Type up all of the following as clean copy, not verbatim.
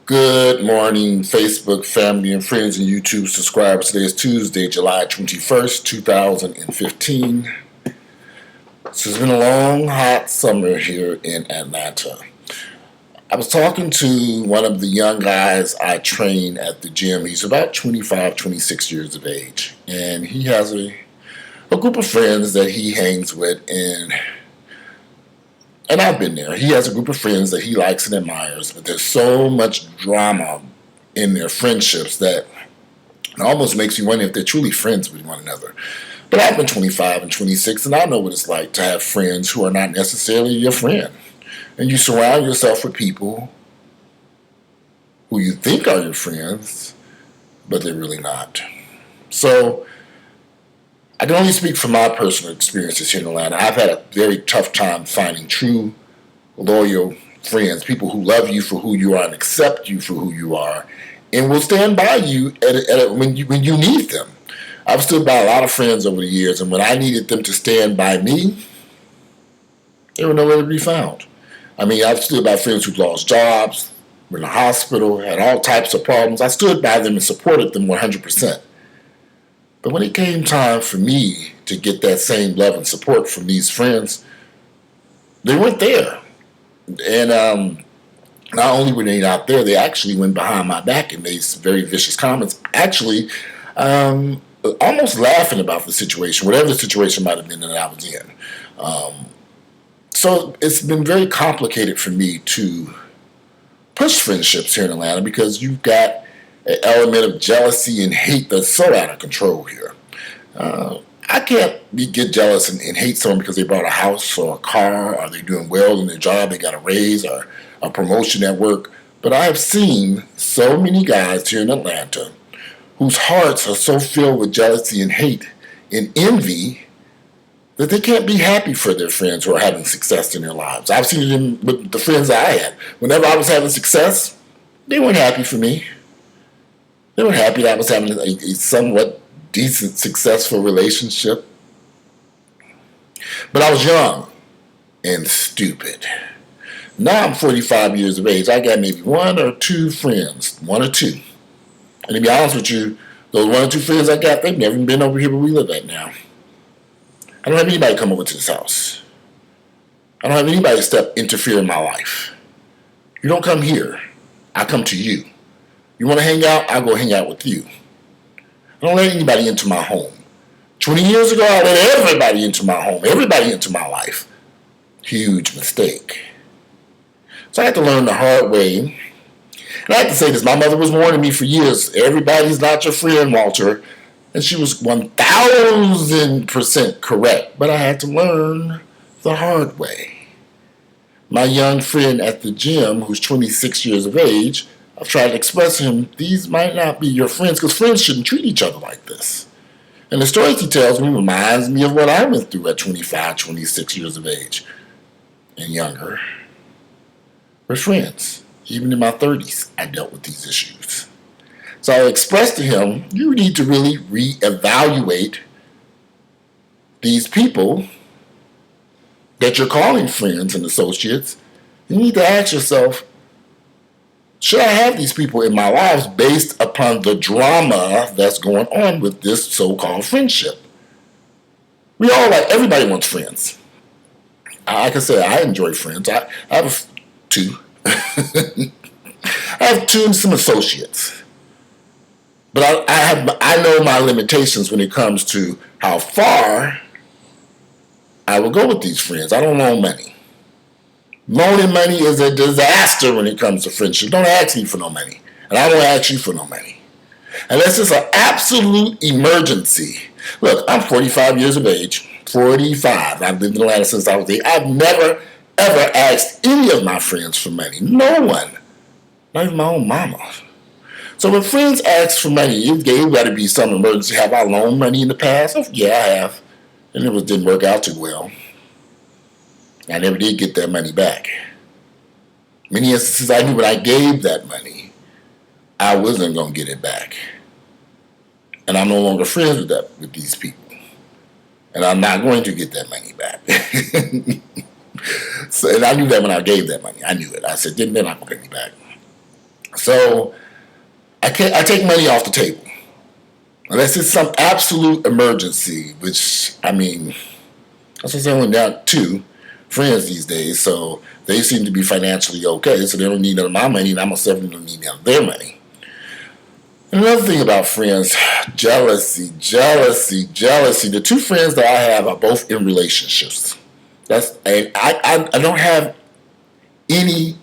Good morning, Facebook family and friends and YouTube subscribers. Today is Tuesday, July 21st, 2015. This has been a long, hot summer here in Atlanta. I was talking to one of the young guys I train at the gym. He's about 25, 26 years of age. And he has a group of friends that he hangs with, and I've been there. He has a group of friends that he likes and admires, but there's so much drama in their friendships that it almost makes you wonder if they're truly friends with one another. But I've been 25 and 26, and I know what it's like to have friends who are not necessarily your friend. And you surround yourself with people who you think are your friends, but they're really not. So I can only speak from my personal experiences here in Atlanta. I've had a very tough time finding true, loyal friends, people who love you for who you are and accept you for who you are, and will stand by you when you need them. I've stood by a lot of friends over the years, and when I needed them to stand by me, they were nowhere to be found. I mean, I've stood by friends who lost jobs, were in the hospital, had all types of problems. I stood by them and supported them 100%. But when it came time for me to get that same love and support from these friends, they weren't there. And not only were they not there, they actually went behind my back and made some very vicious comments, actually almost laughing about the situation, whatever the situation might have been that I was in. So it's been very complicated for me to push friendships here in Atlanta because you've got an element of jealousy and hate that's so out of control here. I can't get jealous and hate someone because they bought a house or a car, or they're doing well in their job, they got a raise or a promotion at work. But I have seen so many guys here in Atlanta whose hearts are so filled with jealousy and hate and envy that they can't be happy for their friends who are having success in their lives. I've seen it with the friends that I had. Whenever I was having success, they weren't happy for me. They were happy that I was having a somewhat decent, successful relationship. But I was young and stupid. Now I'm 45 years of age. I got maybe one or two friends, one or two. And to be honest with you, those one or two friends I got, they've never even been over here where we live at now. I don't have anybody come over to this house. I don't have anybody interfere in my life. You don't come here. I come to you. You want to hang out? I'll go hang out with you. I don't let anybody into my home. 20 years ago, I let everybody into my home, everybody into my life. Huge mistake. So I had to learn the hard way. And I have to say this, my mother was warning me for years, everybody's not your friend, Walter. And she was 1,000% correct. But I had to learn the hard way. My young friend at the gym, who's 26 years of age, I've tried to express to him, these might not be your friends, because friends shouldn't treat each other like this. And the stories he tells me reminds me of what I went through at 25, 26 years of age and younger. We're friends. Even in my 30s, I dealt with these issues. So I expressed to him, you need to really reevaluate these people that you're calling friends and associates. You need to ask yourself, should I have these people in my lives based upon the drama that's going on with this so-called friendship? Everybody wants friends. Like I said, I enjoy friends. I have two. I have two and some associates. But I know my limitations when it comes to how far I will go with these friends. I don't loan money. Loaning money is a disaster when it comes to friendship. Don't ask me for no money. And I won't ask you for no money. Unless it's an absolute emergency. Look, I'm 45 years of age. 45. I've lived in Atlanta since I was 8. I've never, ever asked any of my friends for money. No one. Not even my own mama. So when friends ask for money, it's got to be some emergency. Have I loaned money in the past? Oh, yeah, I have. And it didn't work out too well. I never did get that money back. Many instances I knew when I gave that money, I wasn't going to get it back. And I'm no longer friends with these people. And I'm not going to get that money back. And I knew that when I gave that money. I knew it. I said, they're not going to get me back. So I take money off the table. Unless it's some absolute emergency, which, I mean, that's what's only down 2 friends these days, so they seem to be financially okay, so they don't need none of my money, and I myself don't need none of their money. And another thing about friends, jealousy. The 2 friends that I have are both in relationships. I don't have any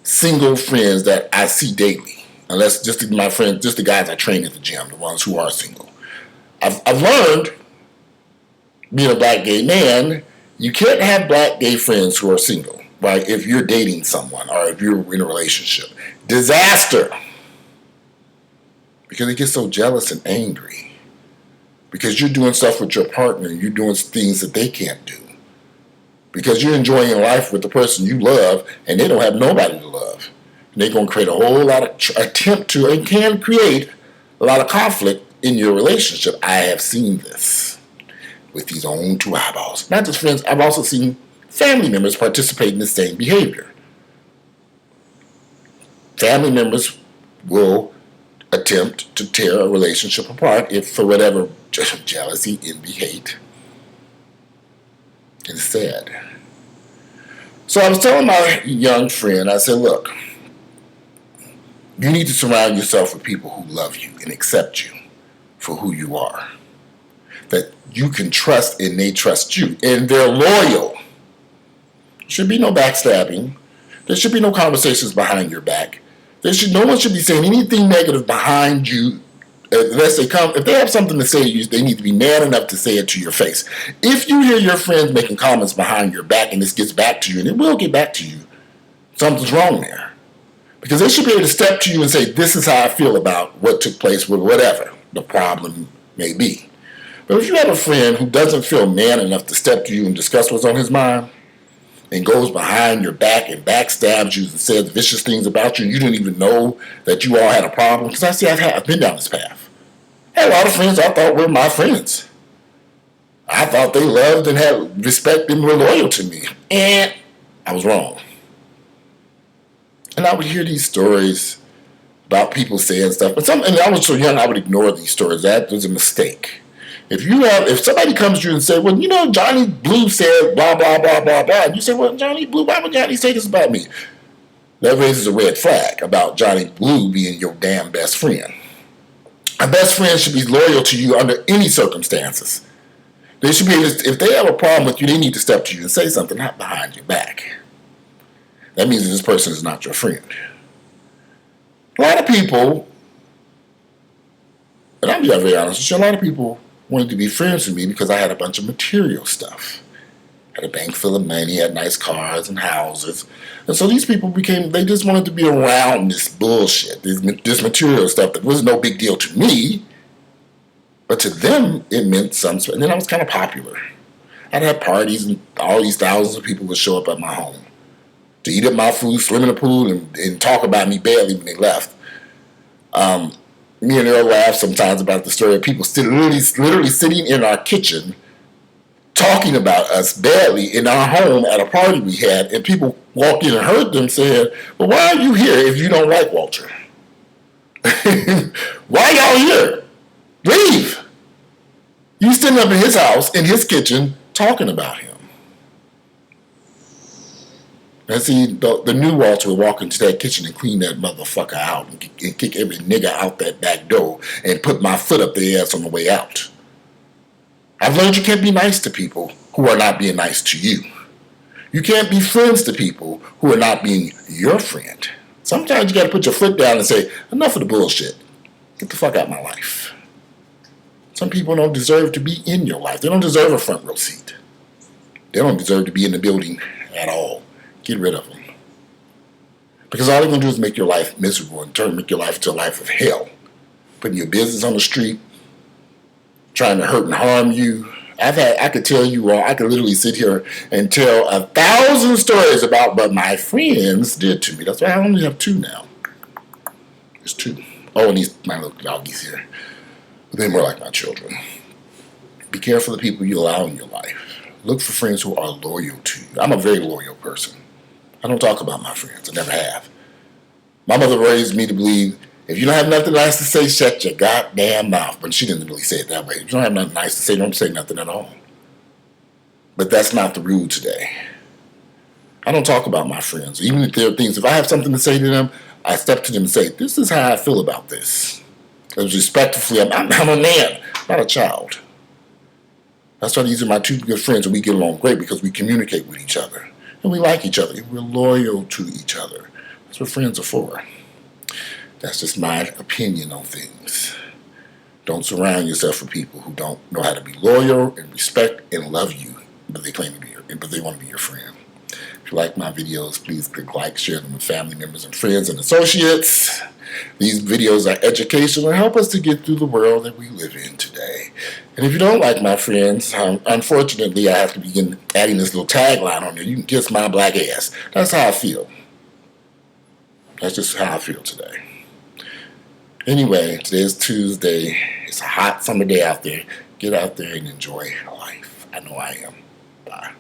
single friends that I see daily, unless just my friends, just the guys I train at the gym, the ones who are single. I've learned, being a black gay man, you can't have black gay friends who are single, right? If you're dating someone or if you're in a relationship. Disaster. Because they get so jealous and angry. Because you're doing stuff with your partner and you're doing things that they can't do. Because you're enjoying life with the person you love and they don't have nobody to love. And they're going to create a whole lot of attempt to, and can create a lot of conflict in your relationship. I have seen this with these own 2 eyeballs. Not just friends, I've also seen family members participate in the same behavior. Family members will attempt to tear a relationship apart if, for whatever, jealousy, envy, hate. It's sad. So I was telling my young friend, I said, look, you need to surround yourself with people who love you and accept you for who you are. That you can trust and they trust you. And they're loyal. There should be no backstabbing. There should be no conversations behind your back. No one should be saying anything negative behind you unless they come. If they have something to say to you, they need to be man enough to say it to your face. If you hear your friends making comments behind your back and this gets back to you, and it will get back to you, something's wrong there. Because they should be able to step to you and say, this is how I feel about what took place with whatever the problem may be. But if you have a friend who doesn't feel man enough to step to you and discuss what's on his mind, and goes behind your back and backstabs you and says vicious things about you, and you didn't even know that you all had a problem. Because I've been down this path. I had a lot of friends I thought were my friends. I thought they loved and had respect and were loyal to me. And I was wrong. And I would hear these stories about people saying stuff. And I was so young, I would ignore these stories. That was a mistake. If somebody comes to you and say, well, you know, Johnny Blue said blah, blah, blah, blah, blah, and you say, well, Johnny Blue, why would Johnny say this about me? That raises a red flag about Johnny Blue being your damn best friend. A best friend should be loyal to you under any circumstances. They should be able to, if they have a problem with you, they need to step to you and say something, not behind your back. That means that this person is not your friend. A lot of people, and I'm being very honest with you, a lot of people wanted to be friends with me because I had a bunch of material stuff. I had a bank full of money, had nice cars and houses. And so these people they just wanted to be around this bullshit, this material stuff that was no big deal to me, but to them it meant something. And then I was kind of popular. I'd have parties and all these thousands of people would show up at my home to eat up my food, swim in the pool, and talk about me badly when they left. Me and Earl laugh sometimes about the story of people still literally sitting in our kitchen talking about us badly in our home at a party we had, and people walked in and heard them saying, well, why are you here if you don't like Walter? Why y'all here? Leave. You sitting up in his house, in his kitchen, talking about him. And see, the new Walter would walk into that kitchen and clean that motherfucker out and kick every nigga out that back door and put my foot up their ass on the way out. I've learned you can't be nice to people who are not being nice to you. You can't be friends to people who are not being your friend. Sometimes you got to put your foot down and say, enough of the bullshit. Get the fuck out of my life. Some people don't deserve to be in your life. They don't deserve a front row seat. They don't deserve to be in the building at all. Get rid of them. Because all they're going to do is make your life miserable and make your life into a life of hell. Putting your business on the street, trying to hurt and harm you. I could tell you all, I could literally sit here and tell 1,000 stories about what my friends did to me. That's why I only have 2 now. There's 2. Oh, and my little doggies here. But they're more like my children. Be careful of the people you allow in your life. Look for friends who are loyal to you. I'm a very loyal person. I don't talk about my friends. I never have. My mother raised me to believe if you don't have nothing nice to say, shut your goddamn mouth. But she didn't really say it that way. If you don't have nothing nice to say, don't say nothing at all. But that's not the rule today. I don't talk about my friends. Even if there are things, if I have something to say to them, I step to them and say, this is how I feel about this. As respectfully, I'm a man, not a child. That's why these are my two good friends, and we get along great because we communicate with each other. And we like each other, and we're loyal to each other. That's what friends are for. That's just my opinion on things. Don't surround yourself with people who don't know how to be loyal and respect and love you, but they claim to be but they want to be your friend. If you like my videos, please click like, share them with family members and friends and associates. These videos are educational and help us to get through the world that we live in today. And if you don't like my friends, unfortunately, I have to begin adding this little tagline on there. You can kiss my black ass. That's how I feel. That's just how I feel today. Anyway, today is Tuesday. It's a hot summer day out there. Get out there and enjoy life. I know I am. Bye.